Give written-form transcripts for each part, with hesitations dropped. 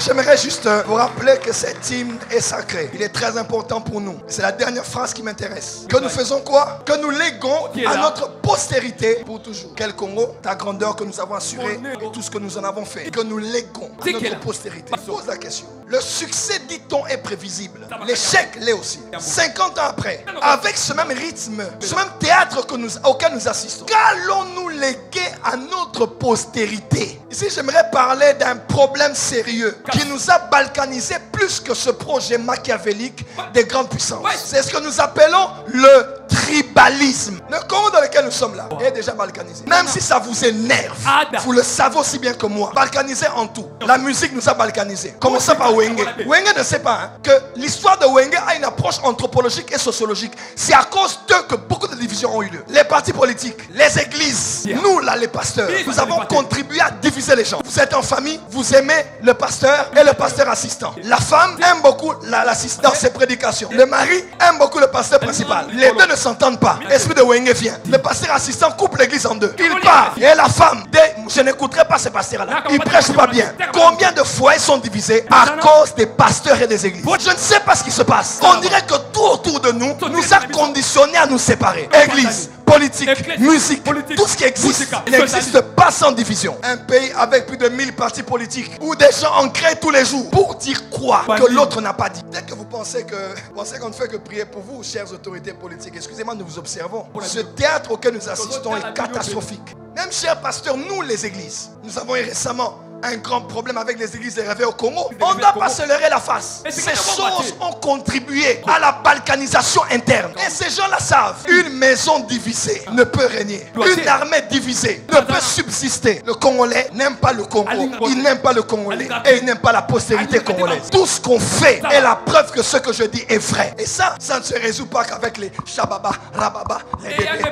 J'aimerais juste vous rappeler que cet hymne est sacré. Il est très important pour nous. C'est la dernière phrase qui m'intéresse. Que nous faisons quoi? Que nous léguons à notre postérité pour toujours. Quel Congo? Ta grandeur que nous avons assurée et tout ce que nous en avons fait. Que nous léguons à notre postérité. Pose la question. Le succès, dit-on, est prévisible. L'échec l'est aussi. 50 ans après, avec ce même rythme, ce même théâtre auquel nous assistons, qu'allons-nous léguer à notre postérité? Ici, j'aimerais parler d'un problème sérieux qui nous a balkanisé plus que ce projet machiavélique des grandes puissances. C'est ce que nous appelons le tribalisme. Le Congo dans lequel nous sommes là est déjà balkanisé. Même si ça vous énerve, vous le savez aussi bien que moi. Balkanisé en tout. La musique nous a balkanisé. Commençons par Wenge. Wenge ne sait pas que l'histoire de Wenge a une approche anthropologique et sociologique. C'est à cause d'eux que beaucoup de divisions ont eu lieu. Les partis politiques, les églises, nous là les pasteurs, nous avons contribué à diviser les gens. Vous êtes en famille, vous aimez le pasteur et le pasteur assistant. La femme aime beaucoup l'assistant dans ses prédications. Le mari aime beaucoup le pasteur principal. Les deux ne s'entendent pas. Esprit de Wenge vient. Le pasteur assistant coupe l'église en deux. Il part. Et la femme dit, je n'écouterai pas ces pasteurs-là. Ils prêchent pas bien. Combien de foyers sont divisés à cause des pasteurs et des églises? Je ne sais pas ce qui se passe. On dirait que tout autour de nous nous a conditionnés à nous séparer. Église, politique, musique, tout ce qui existe n'existe pas sans division. Un pays avec plus de 1000 partis politiques où des gens en créent tous les jours pour dire quoi que l'autre n'a pas dit. Dès que vous pensez qu'on ne fait que prier pour vous, chères autorités politiques, excusez-moi, nous vous observons. Ce théâtre auquel nous assistons est catastrophique. Même chers pasteurs, nous les églises, nous avons eu récemment un grand problème avec les églises des réveils au Congo. On ne doit pas se leurrer la face. Ces choses ont contribué à la balkanisation interne. Et ces gens-là savent. Une maison divisée ne peut régner. Une armée divisée ne peut subsister. Le Congolais n'aime pas le Congo. Il n'aime pas le Congolais. Et il n'aime pas la postérité congolaise. Tout ce qu'on fait est la preuve que ce que je dis est vrai. Et ça ne se résout pas qu'avec les Shababa, Rababa, les bébés.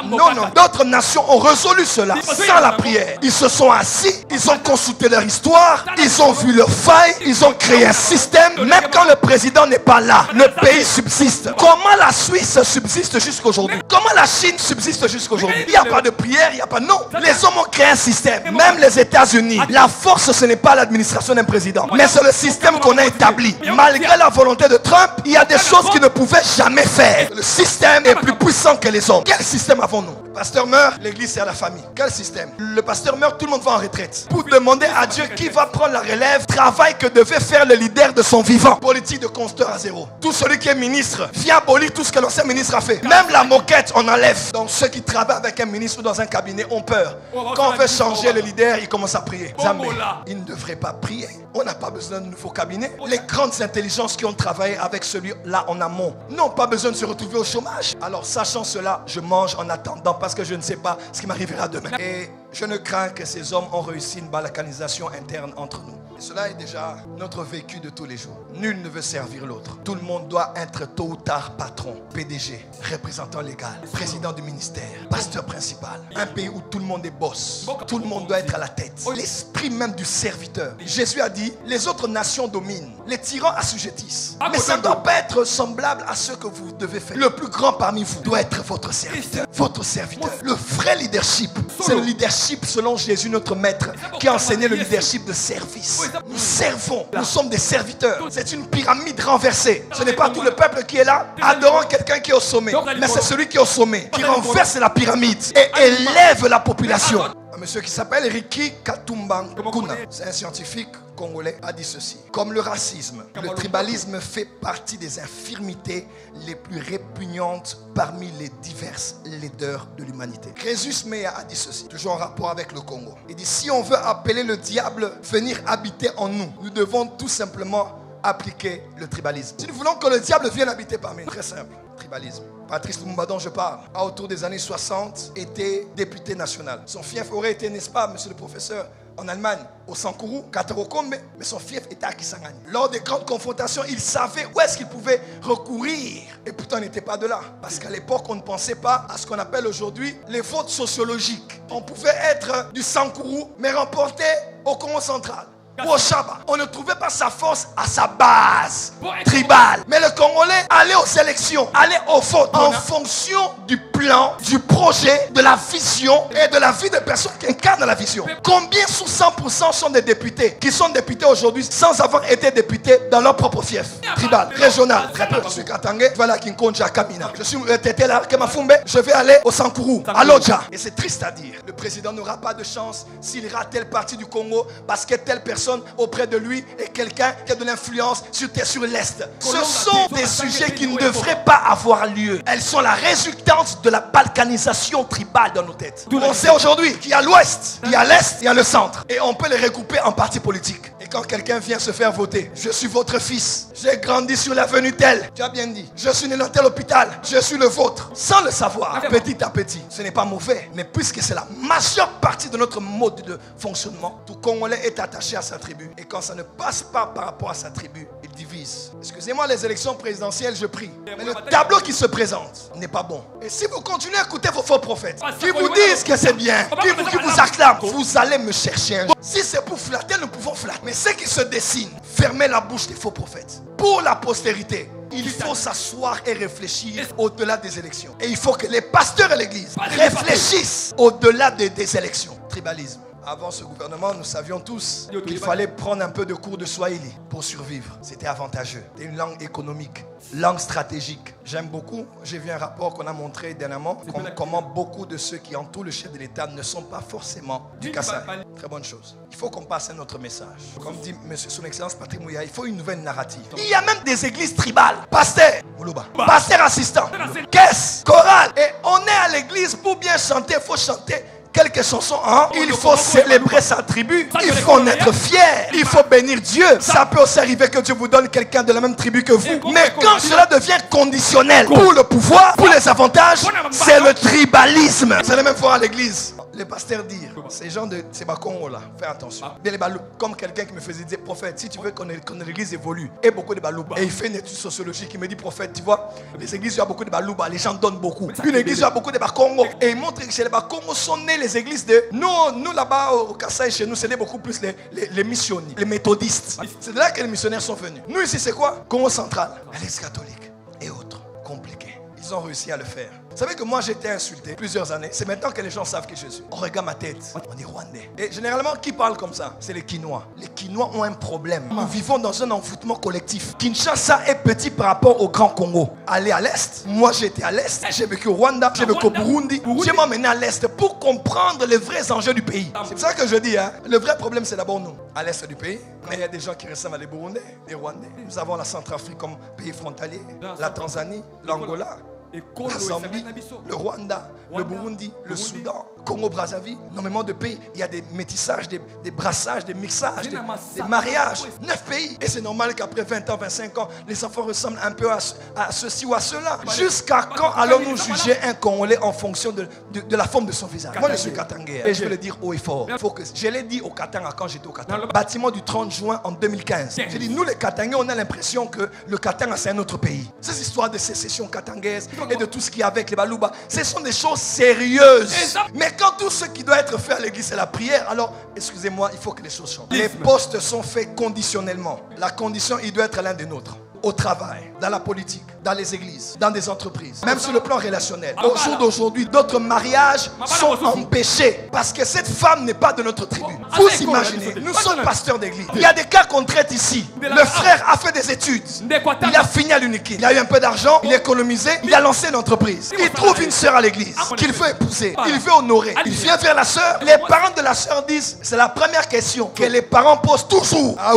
Non, non. D'autres nations ont résolu cela sans la prière. Ils se sont assis. Ils ont consulté leur histoire, ils ont vu leurs failles, ils ont créé un système. Même quand le président n'est pas là, le pays subsiste. Comment la Suisse subsiste jusqu'aujourd'hui? Comment la Chine subsiste jusqu'aujourd'hui? Il n'y a pas de prière, il n'y a pas... Non, les hommes ont créé un système. Même les États-Unis, la force ce n'est pas l'administration d'un président, mais c'est le système qu'on a établi. Malgré la volonté de Trump, il y a des choses qu'il ne pouvait jamais faire. Le système est plus puissant que les hommes. Quel système avons-nous? Le pasteur meurt, l'église c'est à la famille. Quel système? Le pasteur meurt, tout le monde va en retraite. Pour demander à Dieu qui va prendre la relève, travail que devait faire le leader de son vivant. Politique de consteur à zéro. Tout celui qui est ministre vient abolir tout ce que l'ancien ministre a fait. Même la moquette, on enlève. Donc ceux qui travaillent avec un ministre ou dans un cabinet ont peur. Quand on veut changer le leader, ils commencent à prier. Jamais. Ils ne devraient pas prier. On n'a pas besoin de nouveaux cabinets. Les grandes intelligences qui ont travaillé avec celui-là en amont n'ont pas besoin de se retrouver au chômage. Alors sachant cela, je mange en attendant parce que je ne sais pas ce qui m'arrivera demain. Et je ne crains que ces hommes ont réussi une balkanisation interne entre nous. Et cela est déjà notre vécu de tous les jours. Nul ne veut servir l'autre. Tout le monde doit être tôt ou tard patron, PDG, représentant légal, président du ministère, pasteur principal. Un pays où tout le monde est boss. Tout le monde doit être à la tête. L'esprit même du serviteur. Jésus a dit, les autres nations dominent, les tyrans assujettissent. Mais ça ne doit pas être semblable à ce que vous devez faire. Le plus grand parmi vous doit être votre serviteur. Votre serviteur. Le vrai leadership, c'est le leadership selon Jésus notre maître qui a enseigné le leadership de service. Nous servons, nous sommes des serviteurs. C'est une pyramide renversée. Ce n'est pas tout le peuple qui est là adorant quelqu'un qui est au sommet, mais c'est celui qui est au sommet qui renverse la pyramide et élève la population. Un monsieur qui s'appelle Riki Katumba Kuna, c'est un scientifique congolais, a dit ceci: comme le racisme, le tribalisme fait partie des infirmités les plus répugnantes parmi les diverses laideurs de l'humanité. Crésus Meya a dit ceci, toujours en rapport avec le Congo. Il dit, si on veut appeler le diable venir habiter en nous, nous devons tout simplement appliquer le tribalisme. Si nous voulons que le diable vienne habiter parmi nous, très simple, tribalisme. Patrice Lumumba dont je parle, à autour des années 60, était député national. Son fief aurait été, n'est-ce pas, monsieur le professeur, en Allemagne, au Sankuru, Katarokombe, mais son fief était à Kisangani. Lors des grandes confrontations, il savait où est-ce qu'il pouvait recourir. Et pourtant, il n'était pas de là. Parce qu'à l'époque, on ne pensait pas à ce qu'on appelle aujourd'hui les votes sociologiques. On pouvait être du Sankuru, mais remporter au Congo central. Woshaba. On ne trouvait pas sa force à sa base tribale. Mais le Congolais allait aux élections, allait au vote en fonction du plan, du projet, de la vision et de la vie de personnes qui incarnent la vision. Combien sous 100% sont des députés qui sont députés aujourd'hui sans avoir été députés dans leur propre fief tribal, régional? Très peu. Je suis Katangé, je vais aller à Kinkonja, Kamina. Je suis Tété là, Kemafumbe, je vais aller au Sankourou, à Lodja. Et c'est triste à dire. Le président n'aura pas de chance s'il rate telle partie du Congo parce que telle personne auprès de lui est quelqu'un qui a de l'influence sur l'Est. Ce sont des sujets qui ne devraient pas avoir lieu. Elles sont la résultante de la balkanisation tribale dans nos têtes. On sait aujourd'hui qu'il y a l'Ouest, il y a l'Est, il y a le centre. Et on peut les regrouper en partis politiques. Et quand quelqu'un vient se faire voter, je suis votre fils, j'ai grandi sur l'avenue telle, tu as bien dit, je suis né dans tel hôpital, je suis le vôtre, sans le savoir, petit à petit. Ce n'est pas mauvais, mais puisque c'est la majeure partie de notre mode de fonctionnement, tout Congolais est attaché à sa tribu. Et quand ça ne passe pas par rapport à sa tribu, il divise. Excusez-moi, les élections présidentielles, je prie, mais le tableau qui se présente n'est pas bon. Et si vous continuez à écouter vos faux prophètes, qui vous disent que c'est bien, qui vous acclament, vous allez me chercher un jour. Si c'est pour flatter, nous pouvons flatter. Mais ce qui se dessine, fermez la bouche des faux prophètes. Pour la postérité, il faut s'asseoir et réfléchir au-delà des élections. Et il faut que les pasteurs et l'église réfléchissent au-delà des élections. Tribalisme. Avant ce gouvernement, nous savions tous qu'il fallait prendre un peu de cours de Swahili pour survivre. C'était avantageux. C'était une langue économique, langue stratégique. J'aime beaucoup. J'ai vu un rapport qu'on a montré dernièrement, comment beaucoup de ceux qui entourent le chef de l'État ne sont pas forcément du Kassai. Très bonne chose. Il faut qu'on passe un autre message. Comme dit Monsieur Son Excellence Patrick Mouya, il faut une nouvelle narrative. Il y a même des églises tribales. Pasteur, Moulouba, pasteur assistant, caisse, chorale. Et on est à l'église pour bien chanter, il faut chanter quelques chansons, hein? Il faut célébrer sa tribu. Il faut en être fier. Il faut bénir Dieu. Ça peut aussi arriver que Dieu vous donne quelqu'un de la même tribu que vous. Mais quand cela devient conditionnel pour le pouvoir, pour les avantages, c'est le tribalisme. C'est la même fois à l'église. Les pasteurs disent, ces gens de Congo là, fais attention. Bien les balous, comme quelqu'un qui me faisait dire, prophète, si tu veux que l'église évolue, et beaucoup de balouba. Et il fait une étude sociologique, il me dit, prophète, tu vois, les églises où il y a beaucoup de balouba, les gens donnent beaucoup. Une église où il y a beaucoup de Congo. Et il montre que chez les Congo sont nés les églises de. Nous là-bas au Kassai, chez nous, c'est beaucoup plus les missionnaires, les méthodistes. C'est de là que les missionnaires sont venus. Nous ici, c'est quoi? Congo central, l'église catholique et autres. Compliqué. Ils ont réussi à le faire. Vous savez que moi j'étais insulté plusieurs années. C'est maintenant que les gens savent qui je suis. On regarde ma tête, on est rwandais. Et généralement, qui parle comme ça? C'est les Kinois. Les Kinois ont un problème. Nous vivons dans un envoûtement collectif. Kinshasa est petit par rapport au Grand Congo. Aller à l'Est, moi j'étais à l'Est. J'ai vécu au Rwanda, j'ai vécu au Burundi. J'ai m'emmené à l'Est pour comprendre les vrais enjeux du pays. C'est pour ça que je dis, hein, le vrai problème c'est d'abord nous, à l'Est du pays. Mais il y a des gens qui ressemblent à les Burundais, les Rwandais. Nous avons la Centrafrique comme pays frontalier, la Tanzanie, l'Angola, la Zambie, le Rwanda, le Burundi, le Soudan, Congo-Brazzaville, énormément de pays. Il y a des métissages, des brassages, des mixages, des mariages. 9 pays. Et c'est normal qu'après 20 ans, 25 ans, les enfants ressemblent un peu à ceci ou à cela. Jusqu'à quand allons-nous juger un Congolais en fonction de la forme de son visage? Moi, je suis Katangé. Et je vais le dire haut et fort. Je l'ai dit au Katanga quand j'étais au Katanga. Bâtiment du 30 juin en 2015. J'ai dit, nous les Katangais, on a l'impression que le Katanga, c'est un autre pays. Ces histoires de sécession katangaise et de tout ce qui est avec les balouba, ce sont des choses sérieuses. Mais quand tout ce qui doit être fait à l'église c'est la prière, alors excusez-moi, il faut que les choses changent. Les postes sont faits conditionnellement. La condition, il doit être l'un des nôtres. Au travail, dans la politique, dans les églises, dans des entreprises, même sur le plan relationnel. Au jour d'aujourd'hui, d'autres mariages sont empêchés parce que cette femme n'est pas de notre tribu. Vous imaginez, nous sommes pasteurs d'église. Il y a des cas qu'on traite ici. Le frère a fait des études. Il a fini à l'unique. Il a eu un peu d'argent, il a économisé, il a lancé une entreprise. Il trouve une sœur à l'église qu'il veut épouser, il veut honorer. Il vient vers la sœur. Les parents de la sœur disent, c'est la première question que les parents posent toujours. Ah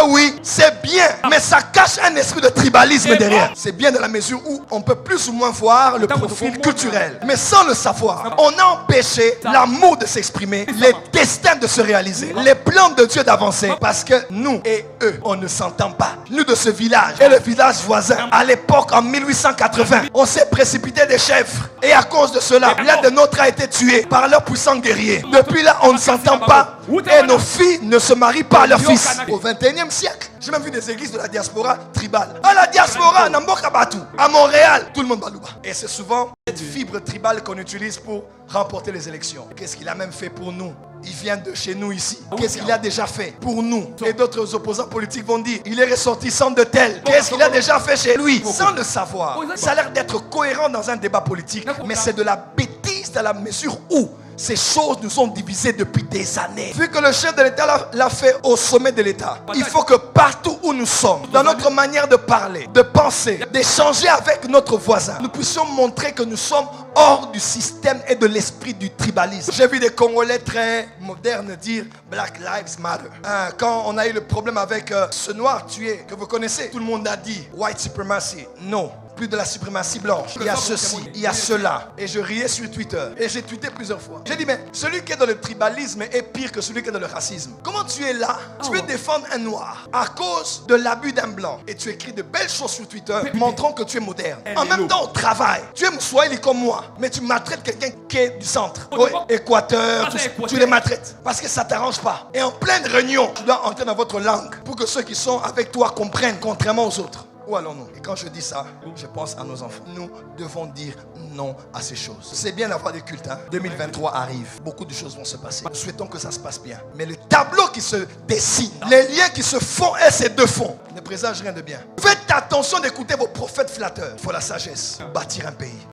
oui, c'est bien, mais ça cache un esprit de tribalisme derrière. C'est bien dans la mesure où on peut plus ou moins voir le profil culturel. Mais sans le savoir, on a empêché l'amour de s'exprimer, les destins de se réaliser, les plans de Dieu d'avancer. Parce que nous et eux, on ne s'entend pas. Nous de ce village et le village voisin, à l'époque en 1880, on s'est précipité des chèvres. Et à cause de cela, l'un de nôtres a été tué par leurs puissants guerriers. Depuis là, on ne s'entend pas. Et nos filles ne se marient pas à leurs fils. Au 21e siècle, j'ai même vu des églises de la diaspora tribale. À la diaspora, à Montréal, tout le monde balouba. Et c'est souvent cette fibre tribale qu'on utilise pour remporter les élections. Qu'est-ce qu'il a même fait pour nous il vient de chez nous ici. Qu'est-ce qu'il a déjà fait pour nous? Et d'autres opposants politiques vont dire, il est ressortissant de tel. Qu'est-ce qu'il a déjà fait chez lui? Sans le savoir. Ça a l'air d'être cohérent dans un débat politique, mais c'est de la bêtise dans la mesure où ces choses nous sont divisées depuis des années. Vu que le chef de l'État l'a fait au sommet de l'État, il faut que partout où nous sommes, dans notre manière de parler, de penser, d'échanger avec notre voisin, nous puissions montrer que nous sommes hors du système et de l'esprit du tribalisme. J'ai vu des Congolais très modernes dire Black Lives Matter. Quand on a eu le problème avec ce noir tué que vous connaissez, tout le monde a dit White Supremacy. Non. Plus de la suprématie blanche. Il y a ceci, il y a cela. Et je riais sur Twitter. Et j'ai tweeté plusieurs fois. J'ai dit, mais celui qui est dans le tribalisme est pire que celui qui est dans le racisme. Comment tu es là? Tu veux défendre un noir à cause de l'abus d'un blanc. Et tu écris de belles choses sur Twitter montrant que tu es moderne. En même temps, au travail, tu es Moussouaïli comme moi. Mais tu maltraites quelqu'un qui est du centre. Oui, Équateur, tu les maltraites. Parce que ça ne t'arrange pas. Et en pleine réunion, tu dois entrer dans votre langue pour que ceux qui sont avec toi comprennent, contrairement aux autres. Où allons-nous? Et quand je dis ça, je pense à nos enfants. Nous devons dire non à ces choses. C'est bien d'avoir des cultes. 2023 arrive. Beaucoup de choses vont se passer. Nous souhaitons que ça se passe bien. Mais le tableau qui se dessine, les liens qui se font et se défont, ne présagent rien de bien. Faites attention d'écouter vos prophètes flatteurs. Il faut la sagesse pour bâtir un pays.